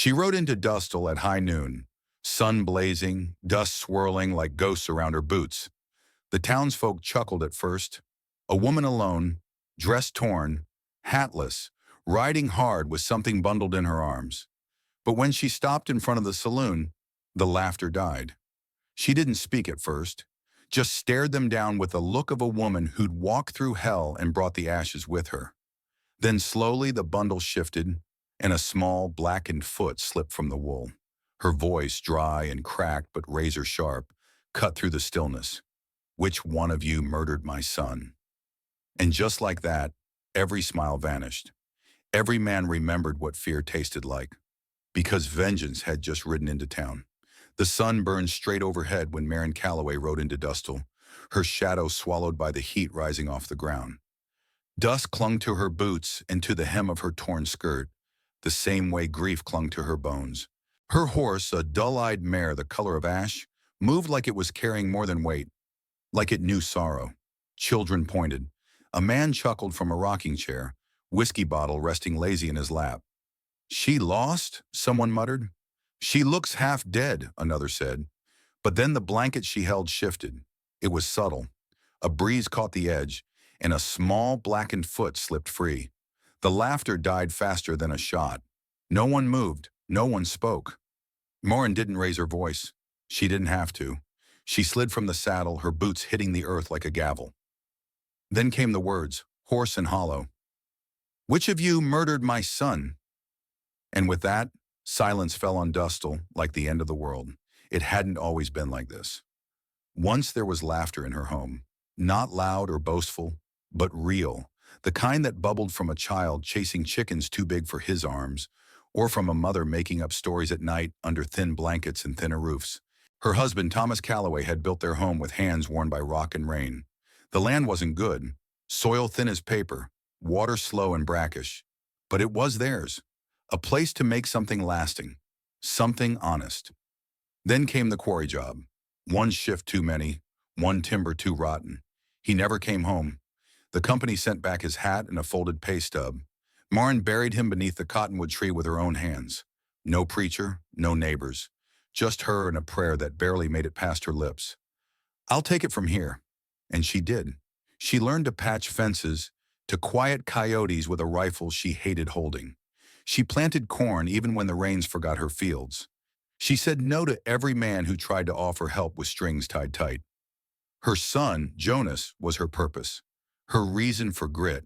She rode into Dustle at high noon, sun blazing, dust swirling like ghosts around her boots. The townsfolk chuckled at first. A woman alone, dress torn, hatless, riding hard with something bundled in her arms. But when she stopped in front of the saloon, the laughter died. She didn't speak at first, just stared them down with the look of a woman who'd walked through hell and brought the ashes with her. Then slowly the bundle shifted, and a small, blackened foot slipped from the wool. Her voice, dry and cracked but razor sharp, cut through the stillness. "Which one of you murdered my son?" And just like that, every smile vanished. Every man remembered what fear tasted like, because vengeance had just ridden into town. The sun burned straight overhead when Marin Calloway rode into Dustle, her shadow swallowed by the heat rising off the ground. Dust clung to her boots and to the hem of her torn skirt, the same way grief clung to her bones. Her horse, a dull-eyed mare the color of ash, moved like it was carrying more than weight, like it knew sorrow. Children pointed. A man chuckled from a rocking chair, whiskey bottle resting lazy in his lap. "She lost?" someone muttered. "She looks half dead," another said. But then the blanket she held shifted. It was subtle. A breeze caught the edge, and a small blackened foot slipped free. The laughter died faster than a shot. No one moved. No one spoke. Morin didn't raise her voice. She didn't have to. She slid from the saddle, her boots hitting the earth like a gavel. Then came the words, hoarse and hollow. "Which of you murdered my son?" And with that, silence fell on Dustle like the end of the world. It hadn't always been like this. Once there was laughter in her home, not loud or boastful, but real, the kind that bubbled from a child chasing chickens too big for his arms, or from a mother making up stories at night under thin blankets and thinner roofs. Her husband, Thomas Calloway, had built their home with hands worn by rock and rain. The land wasn't good, soil thin as paper, water slow and brackish, but it was theirs, a place to make something lasting, something honest. Then came the quarry job. One shift too many, one timber too rotten. He never came home. The company sent back his hat and a folded pay stub. Marin buried him beneath the cottonwood tree with her own hands. No preacher, no neighbors, just her and a prayer that barely made it past her lips. "I'll take it from here." And she did. She learned to patch fences, to quiet coyotes with a rifle she hated holding. She planted corn even when the rains forgot her fields. She said no to every man who tried to offer help with strings tied tight. Her son, Jonas, was her purpose, her reason for grit.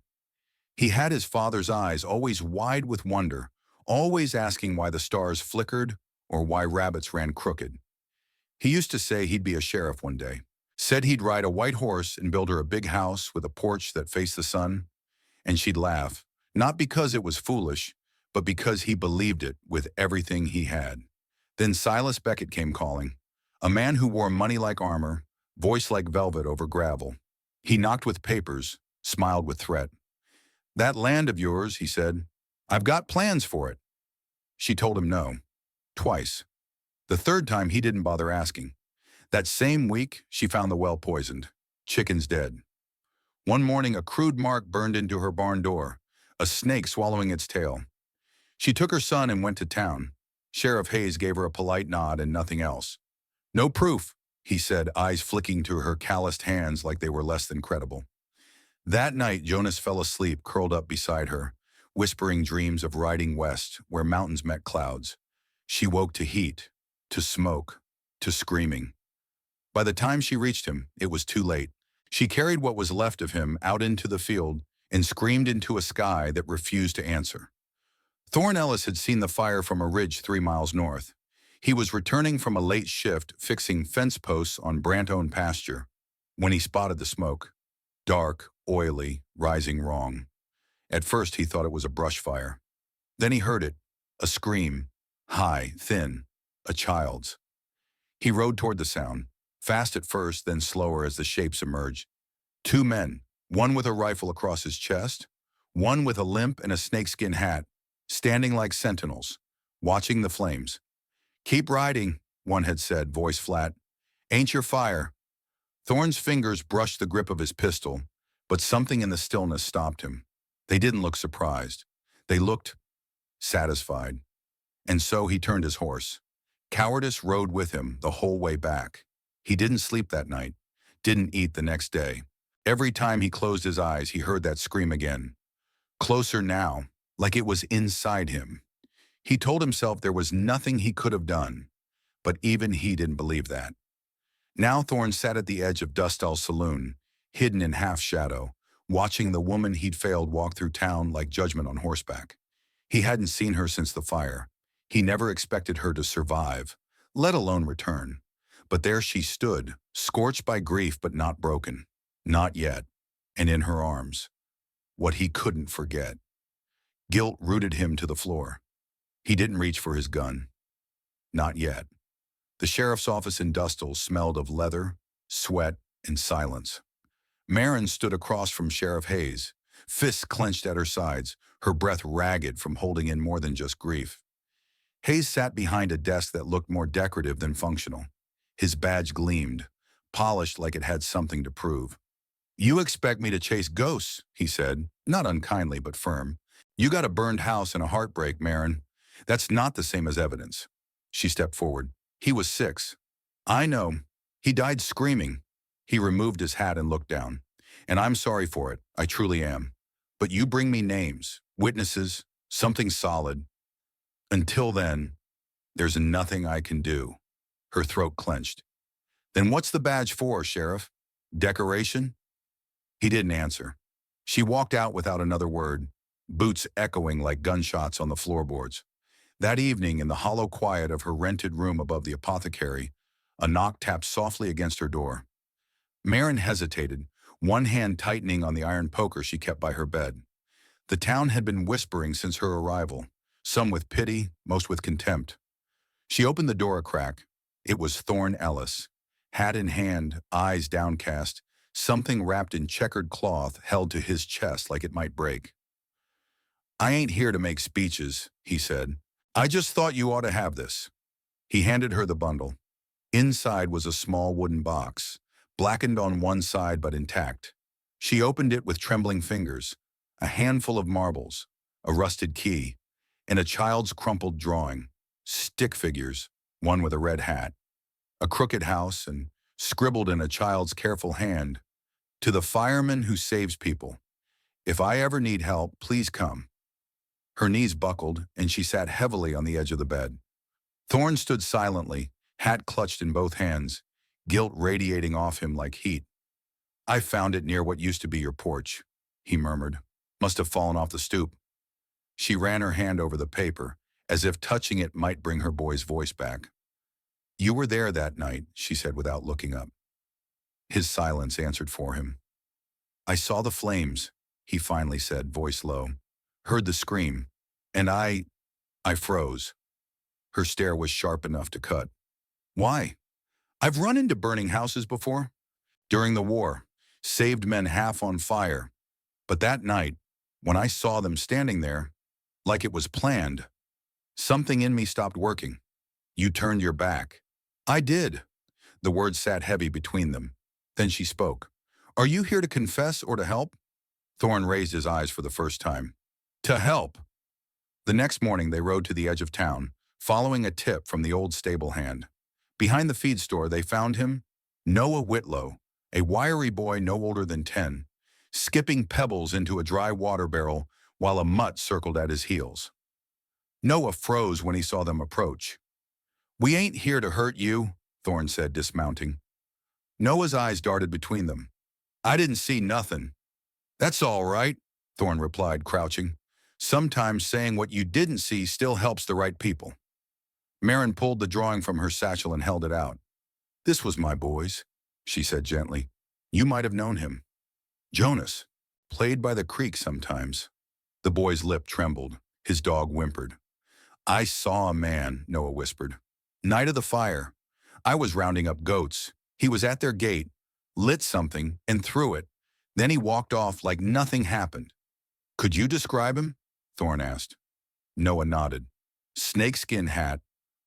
He had his father's eyes always wide with wonder, always asking why the stars flickered or why rabbits ran crooked. He used to say he'd be a sheriff one day, said he'd ride a white horse and build her a big house with a porch that faced the sun, and she'd laugh, not because it was foolish, but because he believed it with everything he had. Then Silas Beckett came calling, a man who wore money like armor, voice like velvet over gravel. He knocked with papers, smiled with threat. "That land of yours," he said, "I've got plans for it." She told him no, twice. The third time he didn't bother asking. That same week, she found the well poisoned, chickens dead. One morning, a crude mark burned into her barn door, a snake swallowing its tail. She took her son and went to town. Sheriff Hayes gave her a polite nod and nothing else. "No proof," he said, eyes flicking to her calloused hands like they were less than credible. That night, Jonas fell asleep, curled up beside her, whispering dreams of riding west, where mountains met clouds. She woke to heat, to smoke, to screaming. By the time she reached him, it was too late. She carried what was left of him out into the field and screamed into a sky that refused to answer. Thorne Ellis had seen the fire from a ridge 3 miles north. He was returning from a late shift fixing fence posts on Brant-owned pasture when he spotted the smoke. Dark, oily, rising wrong. At first he thought it was a brush fire. Then he heard it, a scream, high, thin, a child's. He rode toward the sound, fast at first, then slower as the shapes emerged. 2 men, one with a rifle across his chest, one with a limp and a snakeskin hat, standing like sentinels, watching the flames. "Keep riding," one had said, voice flat. "Ain't your fire." Thorne's fingers brushed the grip of his pistol, but something in the stillness stopped him. They didn't look surprised. They looked satisfied. And so he turned his horse. Cowardice rode with him the whole way back. He didn't sleep that night, didn't eat the next day. Every time he closed his eyes, he heard that scream again. Closer now, like it was inside him. He told himself there was nothing he could have done, but even he didn't believe that. Now Thorne sat at the edge of Dustall's saloon, hidden in half-shadow, watching the woman he'd failed walk through town like judgment on horseback. He hadn't seen her since the fire. He never expected her to survive, let alone return. But there she stood, scorched by grief but not broken. Not yet. And in her arms. What he couldn't forget. Guilt rooted him to the floor. He didn't reach for his gun. Not yet. The sheriff's office in Dustall smelled of leather, sweat, and silence. Marin stood across from Sheriff Hayes, fists clenched at her sides, her breath ragged from holding in more than just grief. Hayes sat behind a desk that looked more decorative than functional. His badge gleamed, polished like it had something to prove. "You expect me to chase ghosts," he said, not unkindly but firm. "You got a burned house and a heartbreak, Marin. That's not the same as evidence." She stepped forward. "He was 6. I know. He died screaming." He removed his hat and looked down. "And I'm sorry for it. I truly am. But you bring me names, witnesses, something solid. Until then, there's nothing I can do." Her throat clenched. "Then what's the badge for, Sheriff? Decoration?" He didn't answer. She walked out without another word, boots echoing like gunshots on the floorboards. That evening, in the hollow quiet of her rented room above the apothecary, a knock tapped softly against her door. Marin hesitated, one hand tightening on the iron poker she kept by her bed. The town had been whispering since her arrival, some with pity, most with contempt. She opened the door a crack. It was Thorne Ellis, hat in hand, eyes downcast, something wrapped in checkered cloth held to his chest like it might break. "I ain't here to make speeches," he said. "I just thought you ought to have this." He handed her the bundle. Inside was a small wooden box, blackened on one side but intact. She opened it with trembling fingers, a handful of marbles, a rusted key, and a child's crumpled drawing, stick figures, one with a red hat, a crooked house, and scribbled in a child's careful hand, "To the fireman who saves people. If I ever need help, please come." Her knees buckled, and she sat heavily on the edge of the bed. Thorne stood silently, hat clutched in both hands, guilt radiating off him like heat. "I found it near what used to be your porch," he murmured. "Must have fallen off the stoop." She ran her hand over the paper, as if touching it might bring her boy's voice back. "You were there that night," she said without looking up. His silence answered for him. "I saw the flames," he finally said, voice low. "Heard the scream. And I froze." Her stare was sharp enough to cut. "Why?" "I've run into burning houses before. During the war. Saved men half on fire. But that night, when I saw them standing there, like it was planned, something in me stopped working. You turned your back." "I did." The words sat heavy between them. Then she spoke. "Are you here to confess or to help?" Thorne raised his eyes for the first time. "To help." The next morning they rode to the edge of town, following a tip from the old stable hand. Behind the feed store they found him, Noah Whitlow, a wiry boy no older than 10, skipping pebbles into a dry water barrel while a mutt circled at his heels. Noah froze when he saw them approach. "We ain't here to hurt you," Thorne said, dismounting. Noah's eyes darted between them. "I didn't see nothing." "That's all right," Thorne replied, crouching. "Sometimes saying what you didn't see still helps the right people." Marin pulled the drawing from her satchel and held it out. "This was my boy's," she said gently. "You might have known him. Jonas. Played by the creek sometimes." The boy's lip trembled. His dog whimpered. "I saw a man," Noah whispered. "Night of the fire. I was rounding up goats. He was at their gate, lit something, and threw it. Then he walked off like nothing happened." "Could you describe him?" Thorne asked. Noah nodded. "Snakeskin hat,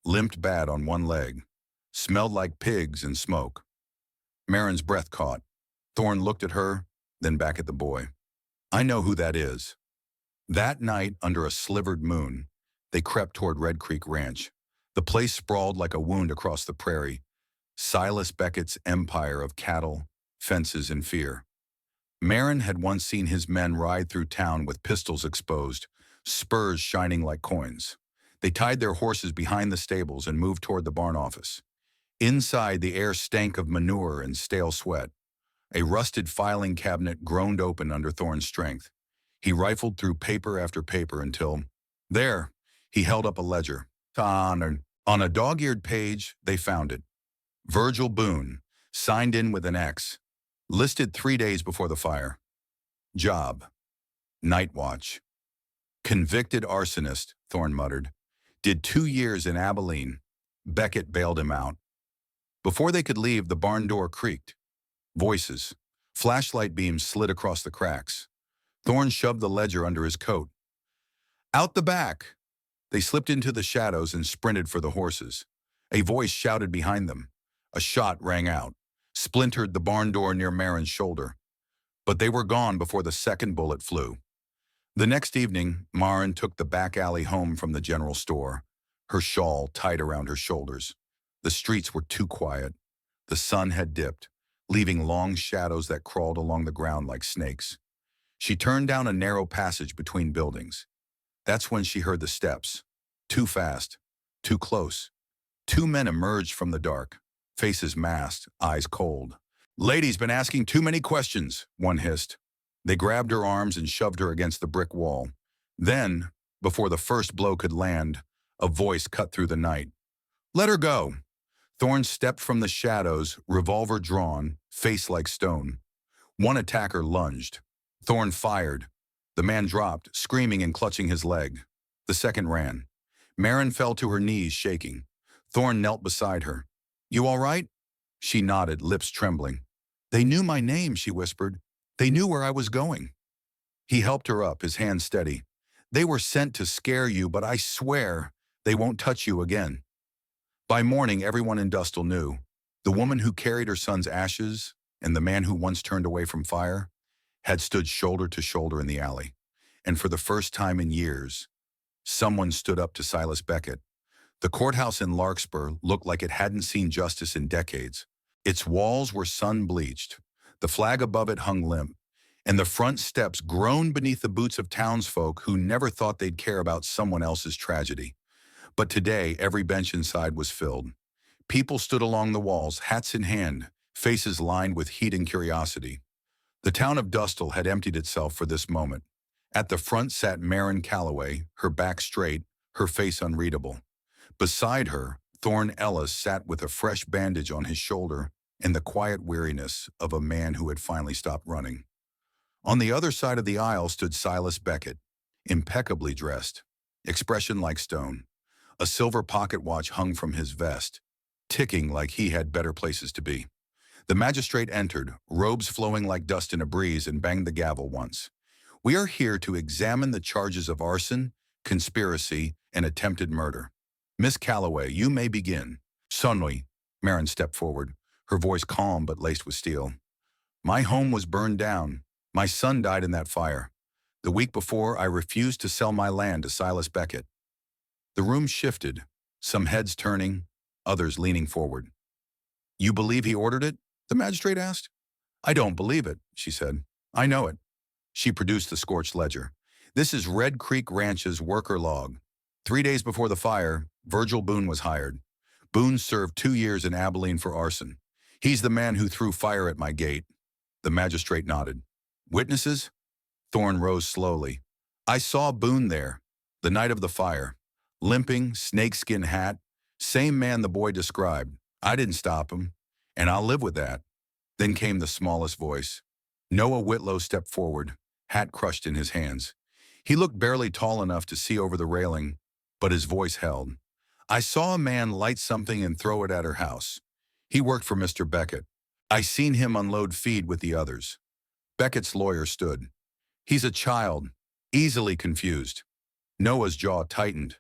limped bad on one leg. Smelled like pigs and smoke." Marin's breath caught. Thorne looked at her, then back at the boy. "I know who that is." That night, under a slivered moon, They crept toward Red Creek Ranch. The place sprawled like a wound across the prairie, Silas Beckett's empire of cattle, fences, and fear. Marin had once seen his men ride through town with pistols exposed, spurs shining like coins. They tied their horses behind the stables and moved toward the barn office. Inside, the air stank of manure and stale sweat. A rusted filing cabinet groaned open under Thorne's strength. He rifled through paper after paper until, there, he held up a ledger. On a dog-eared page, they found it. Virgil Boone, signed in with an X, listed 3 days before the fire. Job, night watch. Convicted arsonist, Thorne muttered. Did 2 years in Abilene. Beckett bailed him out. Before they could leave, the barn door creaked. Voices. Flashlight beams slid across the cracks. Thorne shoved the ledger under his coat. Out the back! They slipped into the shadows and sprinted for the horses. A voice shouted behind them. A shot rang out, splintered the barn door near Marin's shoulder. But they were gone before the second bullet flew. The next evening, Marin took the back alley home from the general store, her shawl tight around her shoulders. The streets were too quiet. The sun had dipped, leaving long shadows that crawled along the ground like snakes. She turned down a narrow passage between buildings. That's when she heard the steps. Too fast, too close. 2 men emerged from the dark, faces masked, eyes cold. "Lady's been asking too many questions," one hissed. They grabbed her arms and shoved her against the brick wall. Then, before the first blow could land, a voice cut through the night. "Let her go." Thorne stepped from the shadows, revolver drawn, face like stone. One attacker lunged. Thorne fired. The man dropped, screaming and clutching his leg. The second ran. Marin fell to her knees, shaking. Thorne knelt beside her. "You all right?" She nodded, lips trembling. "They knew my name," she whispered. "They knew where I was going." He helped her up, his hand steady. "They were sent to scare you, but I swear they won't touch you again." By morning, everyone in Dustle knew. The woman who carried her son's ashes and the man who once turned away from fire had stood shoulder to shoulder in the alley. And for the first time in years, someone stood up to Silas Beckett. The courthouse in Larkspur looked like it hadn't seen justice in decades. Its walls were sun-bleached. The flag above it hung limp, and the front steps groaned beneath the boots of townsfolk who never thought they'd care about someone else's tragedy. But today, every bench inside was filled. People stood along the walls, hats in hand, faces lined with heat and curiosity. The town of Dustle had emptied itself for this moment. At the front sat Marin Calloway, her back straight, her face unreadable. Beside her, Thorne Ellis sat with a fresh bandage on his shoulder and the quiet weariness of a man who had finally stopped running. On the other side of the aisle stood Silas Beckett, impeccably dressed, expression like stone. A silver pocket watch hung from his vest, ticking like he had better places to be. The magistrate entered, robes flowing like dust in a breeze, and banged the gavel once. "We are here to examine the charges of arson, conspiracy, and attempted murder. Miss Calloway, you may begin." "Suddenly," Marin stepped forward, her voice calm but laced with steel. "My home was burned down. My son died in that fire. The week before, I refused to sell my land to Silas Beckett." The room shifted, some heads turning, others leaning forward. "You believe he ordered it?" the magistrate asked. "I don't believe it," she said. "I know it." She produced the scorched ledger. "This is Red Creek Ranch's worker log. 3 days before the fire, Virgil Boone was hired. Boone served 2 years in Abilene for arson. He's the man who threw fire at my gate." The magistrate nodded. "Witnesses?" Thorne rose slowly. "I saw Boone there, the night of the fire. Limping, snakeskin hat, same man the boy described. I didn't stop him, and I'll live with that." Then came the smallest voice. Noah Whitlow stepped forward, hat crushed in his hands. He looked barely tall enough to see over the railing, but his voice held. "I saw a man light something and throw it at her house. He worked for Mr. Beckett. I seen him unload feed with the others." Beckett's lawyer stood. "He's a child, easily confused." Noah's jaw tightened.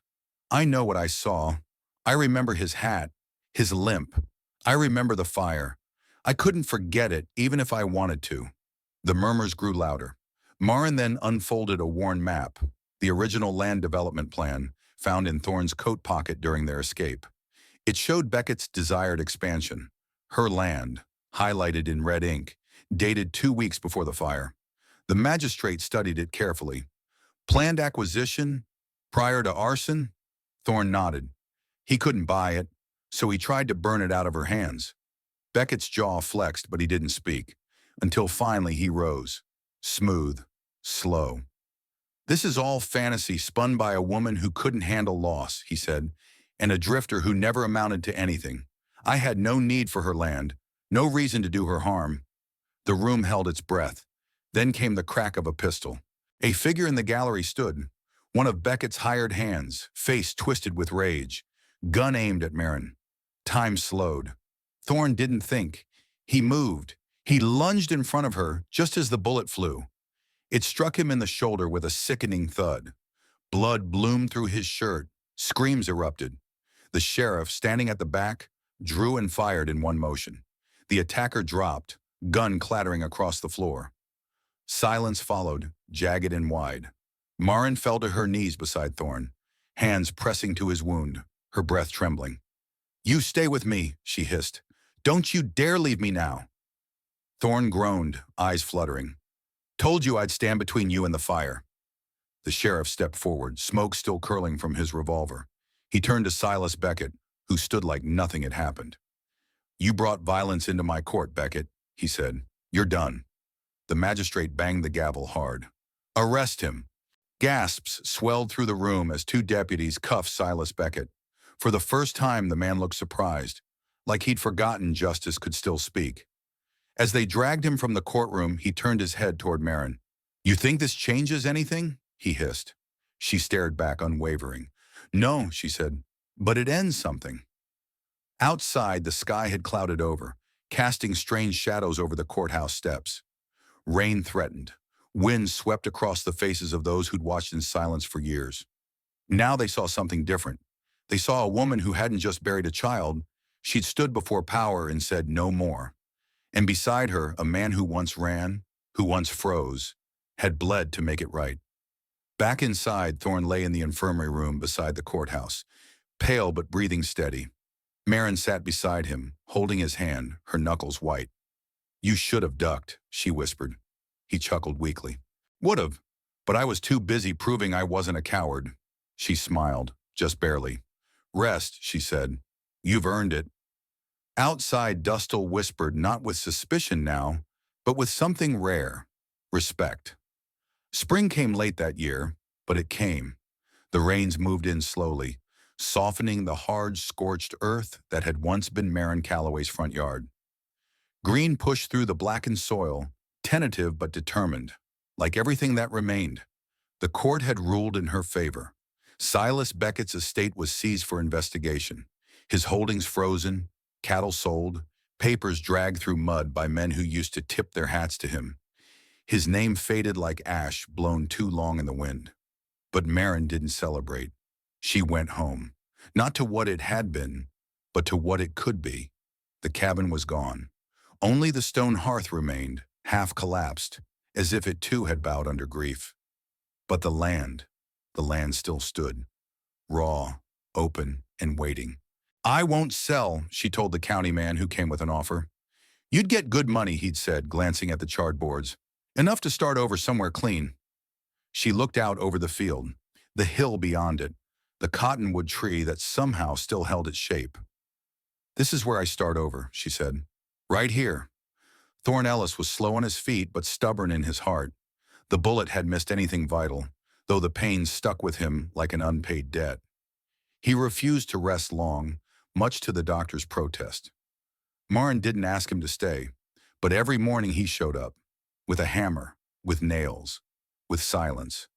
"I know what I saw. I remember his hat, his limp. I remember the fire. I couldn't forget it, even if I wanted to." The murmurs grew louder. Marin then unfolded a worn map, the original land development plan, found in Thorne's coat pocket during their escape. It showed Beckett's desired expansion, her land, highlighted in red ink, dated 2 weeks before the fire. The magistrate studied it carefully. Planned acquisition? Prior to arson? Thorne nodded. He couldn't buy it, so he tried to burn it out of her hands. Beckett's jaw flexed, but he didn't speak, until finally he rose. Smooth, slow. "This is all fantasy spun by a woman who couldn't handle loss," he said, "and a drifter who never amounted to anything. I had no need for her land, no reason to do her harm." The room held its breath. Then came the crack of a pistol. A figure in the gallery stood, one of Beckett's hired hands, face twisted with rage, gun aimed at Marin. Time slowed. Thorne didn't think. He moved. He lunged in front of her just as the bullet flew. It struck him in the shoulder with a sickening thud. Blood bloomed through his shirt. Screams erupted. The sheriff, standing at the back, drew and fired in one motion. The attacker dropped, gun clattering across the floor. Silence followed, jagged and wide. Marin fell to her knees beside Thorne, hands pressing to his wound, her breath trembling. "You stay with me," she hissed. "Don't you dare leave me now." Thorne groaned, eyes fluttering. "Told you I'd stand between you and the fire." The sheriff stepped forward, smoke still curling from his revolver. He turned to Silas Beckett, who stood like nothing had happened. "You brought violence into my court, Beckett," he said. "You're done." The magistrate banged the gavel hard. "Arrest him." Gasps swelled through the room as 2 deputies cuffed Silas Beckett. For the first time, the man looked surprised, like he'd forgotten justice could still speak. As they dragged him from the courtroom, he turned his head toward Marin. "You think this changes anything?" he hissed. She stared back, unwavering. "No," she said, "but it ends something." Outside, the sky had clouded over, casting strange shadows over the courthouse steps. Rain threatened. Wind swept across the faces of those who'd watched in silence for years. Now they saw something different. They saw a woman who hadn't just buried a child. She'd stood before power and said no more. And beside her, a man who once ran, who once froze, had bled to make it right. Back inside, Thorne lay in the infirmary room beside the courthouse, pale but breathing steady. Marin sat beside him, holding his hand, her knuckles white. "You should have ducked," she whispered. He chuckled weakly. "Would've, but I was too busy proving I wasn't a coward." She smiled, just barely. "Rest," she said. "You've earned it." Outside, Dustle whispered, not with suspicion now, but with something rare: respect. Spring came late that year, but it came. The rains moved in slowly, softening the hard, scorched earth that had once been Marin Calloway's front yard. Green pushed through the blackened soil, tentative but determined, like everything that remained. The court had ruled in her favor. Silas Beckett's estate was seized for investigation, his holdings frozen, cattle sold, papers dragged through mud by men who used to tip their hats to him. His name faded like ash blown too long in the wind. But Marin didn't celebrate. She went home, not to what it had been, but to what it could be. The cabin was gone. Only the stone hearth remained, half collapsed, as if it too had bowed under grief. But the land still stood, raw, open, and waiting. "I won't sell," she told the county man who came with an offer. "You'd get good money," he'd said, glancing at the charred boards. "Enough to start over somewhere clean." She looked out over the field, the hill beyond it, the cottonwood tree that somehow still held its shape. "This is where I start over," she said. "Right here." Thorne Ellis was slow on his feet but stubborn in his heart. The bullet had missed anything vital, though the pain stuck with him like an unpaid debt. He refused to rest long, much to the doctor's protest. Marin didn't ask him to stay, but every morning he showed up, with a hammer, with nails, with silence.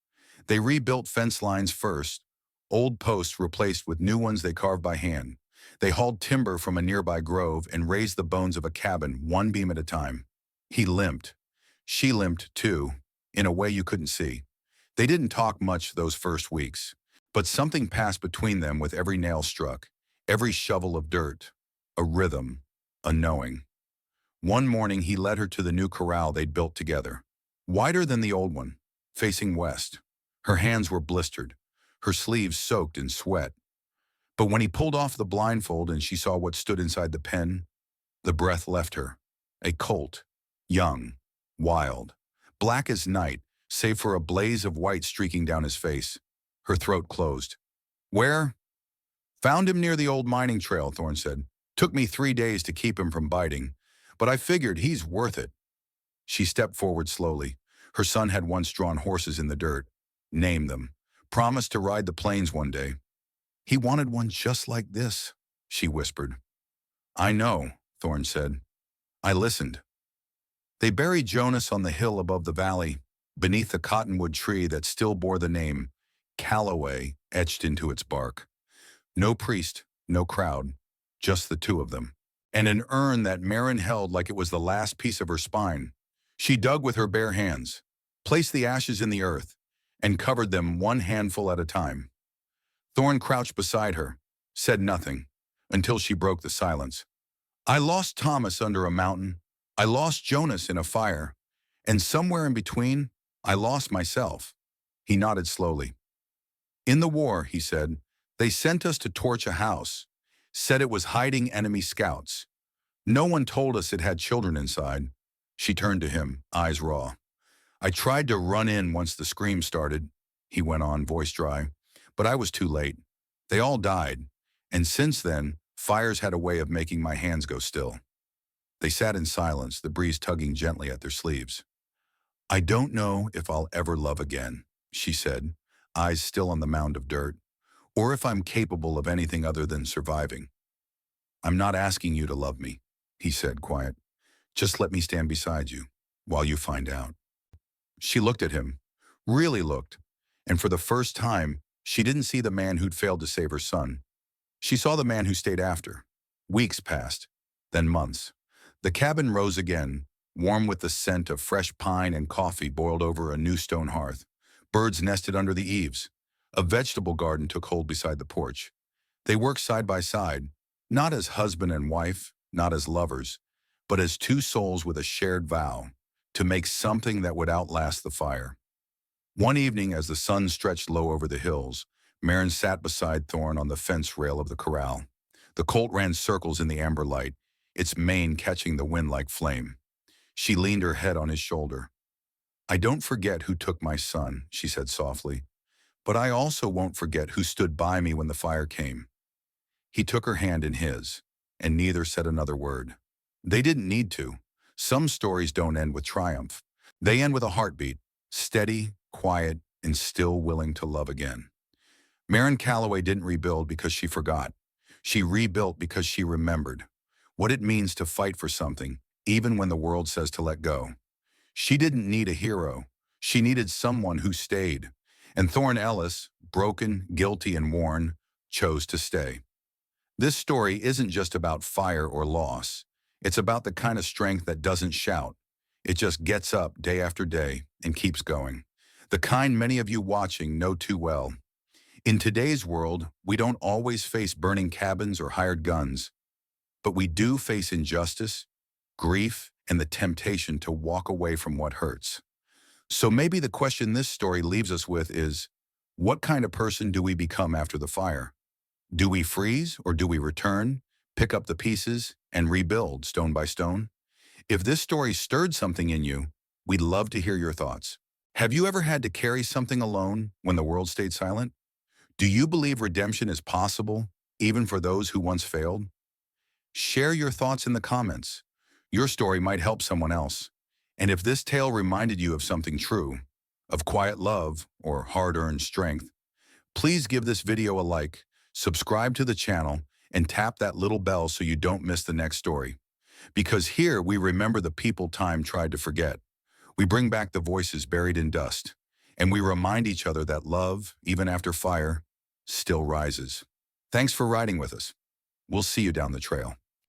They rebuilt fence lines first, old posts replaced with new ones they carved by hand. They hauled timber from a nearby grove and raised the bones of a cabin one beam at a time. He limped. She limped too, in a way you couldn't see. They didn't talk much those first weeks, but something passed between them with every nail struck, every shovel of dirt, a rhythm, a knowing. One morning he led her to the new corral they'd built together, wider than the old one, facing west. Her hands were blistered, her sleeves soaked in sweat. But when he pulled off the blindfold and she saw what stood inside the pen, the breath left her. A colt, young, wild, black as night, save for a blaze of white streaking down his face. Her throat closed. Where? Found him near the old mining trail, Thorne said. Took me 3 days to keep him from biting, but I figured he's worth it. She stepped forward slowly. Her son had once drawn horses in the dirt. Named them. Promised to ride the plains one day. He wanted one just like this, she whispered. I know, Thorne said. I listened. They buried Jonas on the hill above the valley, beneath the cottonwood tree that still bore the name Calloway etched into its bark. No priest, no crowd, just the two of them. And an urn that Marin held like it was the last piece of her spine. She dug with her bare hands, placed the ashes in the earth, and covered them one handful at a time. Thorne crouched beside her, said nothing, until she broke the silence. I lost Thomas under a mountain. I lost Jonas in a fire. And somewhere in between, I lost myself. He nodded slowly. In the war, he said, they sent us to torch a house. Said it was hiding enemy scouts. No one told us it had children inside. She turned to him, eyes raw. I tried to run in once the scream started, he went on, voice dry, but I was too late. They all died, and since then, fires had a way of making my hands go still. They sat in silence, the breeze tugging gently at their sleeves. I don't know if I'll ever love again, she said, eyes still on the mound of dirt, or if I'm capable of anything other than surviving. I'm not asking you to love me, he said, quiet. Just let me stand beside you while you find out. She looked at him, really looked, and for the first time, she didn't see the man who'd failed to save her son. She saw the man who stayed after. Weeks passed, then months. The cabin rose again, warm with the scent of fresh pine and coffee boiled over a new stone hearth. Birds nested under the eaves. A vegetable garden took hold beside the porch. They worked side by side, not as husband and wife, not as lovers, but as two souls with a shared vow to make something that would outlast the fire. One evening, as the sun stretched low over the hills, Marin sat beside Thorne on the fence rail of the corral. The colt ran circles in the amber light, its mane catching the wind like flame. She leaned her head on his shoulder. I don't forget who took my son, she said softly, but I also won't forget who stood by me when the fire came. He took her hand in his, and neither said another word. They didn't need to. Some stories don't end with triumph. They end with a heartbeat, steady, quiet, and still willing to love again. Marin Calloway didn't rebuild because she forgot. She rebuilt because she remembered what it means to fight for something, even when the world says to let go. She didn't need a hero. She needed someone who stayed. And Thorne Ellis, broken, guilty, and worn, chose to stay. This story isn't just about fire or loss. It's about the kind of strength that doesn't shout. It just gets up day after day and keeps going. The kind many of you watching know too well. In today's world, we don't always face burning cabins or hired guns, but we do face injustice, grief, and the temptation to walk away from what hurts. So maybe the question this story leaves us with is, what kind of person do we become after the fire? Do we freeze or do we return, pick up the pieces, and rebuild stone by stone? If this story stirred something in you, we'd love to hear your thoughts. Have you ever had to carry something alone when the world stayed silent? Do you believe redemption is possible, even for those who once failed? Share your thoughts in the comments. Your story might help someone else. And if this tale reminded you of something true, of quiet love or hard-earned strength, please give this video a like, subscribe to the channel, and tap that little bell so you don't miss the next story. Because here we remember the people time tried to forget. We bring back the voices buried in dust. And we remind each other that love, even after fire, still rises. Thanks for riding with us. We'll see you down the trail.